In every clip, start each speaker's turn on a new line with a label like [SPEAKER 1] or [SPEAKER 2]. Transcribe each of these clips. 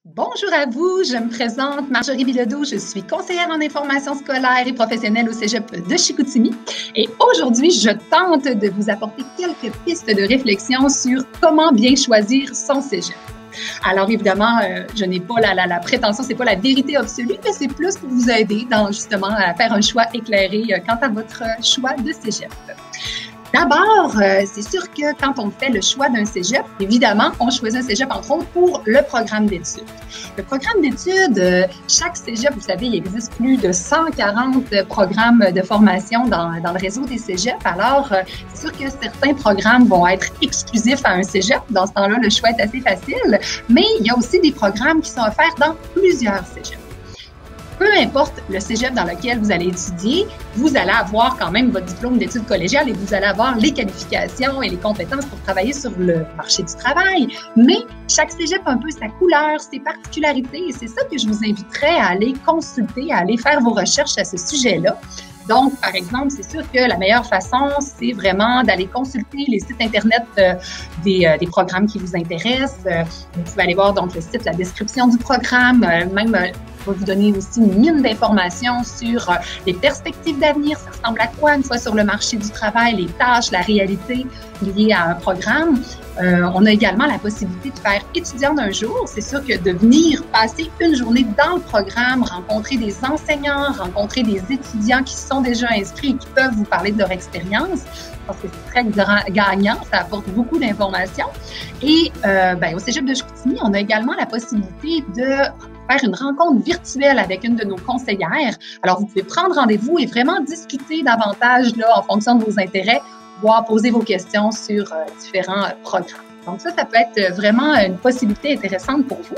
[SPEAKER 1] Bonjour à vous, je me présente Marjorie Bilodeau, je suis conseillère en information scolaire et professionnelle au Cégep de Chicoutimi et aujourd'hui, je tente de vous apporter quelques pistes de réflexion sur comment bien choisir son Cégep. Alors évidemment, je n'ai pas la prétention, c'est pas la vérité absolue, mais c'est plus pour vous aider justement à faire un choix éclairé quant à votre choix de Cégep. D'abord, c'est sûr que quand on fait le choix d'un cégep, évidemment, on choisit un cégep entre autres pour le programme d'études. Le programme d'études, chaque cégep, vous savez, il existe plus de 140 programmes de formation dans le réseau des cégeps. Alors, c'est sûr que certains programmes vont être exclusifs à un cégep. Dans ce temps-là, le choix est assez facile. Mais il y a aussi des programmes qui sont offerts dans plusieurs cégeps. Peu importe le cégep dans lequel vous allez étudier, vous allez avoir quand même votre diplôme d'études collégiales et vous allez avoir les qualifications et les compétences pour travailler sur le marché du travail. Mais chaque cégep a un peu sa couleur, ses particularités et c'est ça que je vous inviterais à aller consulter, à aller faire vos recherches à ce sujet-là. Donc, par exemple, c'est sûr que la meilleure façon, c'est vraiment d'aller consulter les sites Internet des programmes qui vous intéressent. Vous pouvez aller voir donc le site, la description du programme, même va vous donner aussi une mine d'informations sur les perspectives d'avenir, ça ressemble à quoi une fois sur le marché du travail, les tâches, la réalité liée à un programme. On a également la possibilité de faire étudiant d'un jour. C'est sûr que de venir passer une journée dans le programme, rencontrer des enseignants, rencontrer des étudiants qui sont déjà inscrits et qui peuvent vous parler de leur expérience, parce que c'est très gagnant, ça apporte beaucoup d'informations. Et au Cégep de Chicoutimi, on a également la possibilité de faire une rencontre virtuelle avec une de nos conseillères. Alors, vous pouvez prendre rendez-vous et vraiment discuter davantage là, en fonction de vos intérêts, voire poser vos questions sur différents programmes. Donc ça peut être vraiment une possibilité intéressante pour vous.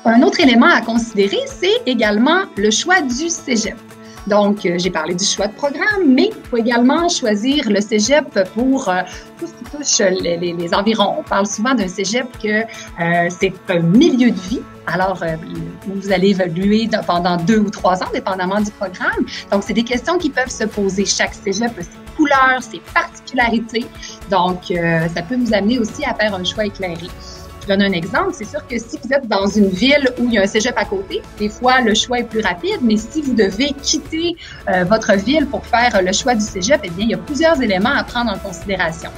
[SPEAKER 1] Un autre élément à considérer, c'est également le choix du cégep. Donc, j'ai parlé du choix de programme, mais il faut également choisir le cégep pour tout ce qui touche les environs. On parle souvent d'un cégep que c'est un milieu de vie. Alors, vous allez évoluer pendant 2 ou 3 ans, dépendamment du programme. Donc, c'est des questions qui peuvent se poser. Chaque cégep a ses couleurs, ses particularités. Donc, ça peut vous amener aussi à faire un choix éclairé. Je donne un exemple. C'est sûr que si vous êtes dans une ville où il y a un cégep à côté, des fois, le choix est plus rapide. Mais si vous devez quitter votre ville pour faire le choix du cégep, eh bien, il y a plusieurs éléments à prendre en considération.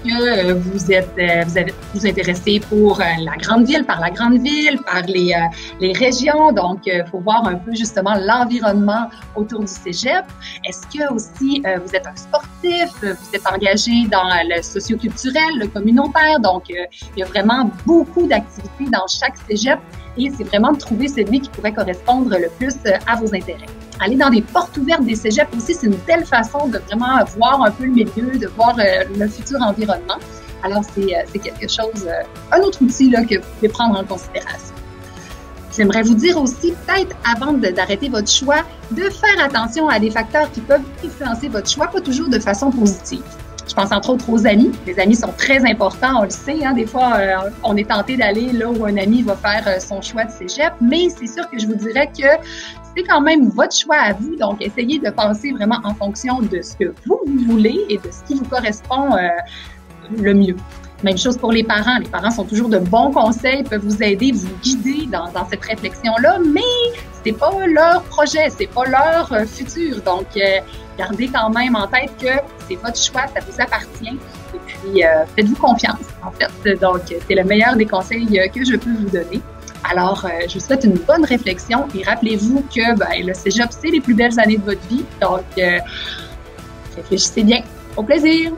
[SPEAKER 1] Que vous intéressez pour la grande ville, par les régions. Donc, il faut voir un peu justement l'environnement autour du cégep. Est-ce que aussi vous êtes un sportif, vous êtes engagé dans le socio-culturel, le communautaire? Donc, il y a vraiment beaucoup d'activités dans chaque cégep et c'est vraiment de trouver celui qui pourrait correspondre le plus à vos intérêts. Aller dans des portes ouvertes des cégeps aussi, c'est une belle façon de vraiment voir un peu le milieu, de voir le futur environnement. Alors, c'est quelque chose, un autre outil là, que vous pouvez prendre en considération. J'aimerais vous dire aussi, peut-être avant d'arrêter votre choix, de faire attention à des facteurs qui peuvent influencer votre choix, pas toujours de façon positive. Je pense entre autres aux amis. Les amis sont très importants, on le sait. Hein? Des fois, on est tenté d'aller là où un ami va faire son choix de cégep, mais c'est sûr que je vous dirais que c'est quand même votre choix à vous. Donc, essayez de penser vraiment en fonction de ce que vous voulez et de ce qui vous correspond le mieux. Même chose pour les parents. Les parents sont toujours de bons conseils, peuvent vous aider, vous guider dans cette réflexion-là, mais c'est pas leur projet, c'est pas leur futur. Donc, gardez quand même en tête que c'est votre choix, ça vous appartient. Et puis, faites-vous confiance, en fait. Donc, c'est le meilleur des conseils que je peux vous donner. Alors, je vous souhaite une bonne réflexion et rappelez-vous que le cégep, c'est les plus belles années de votre vie. Donc, réfléchissez bien. Au plaisir!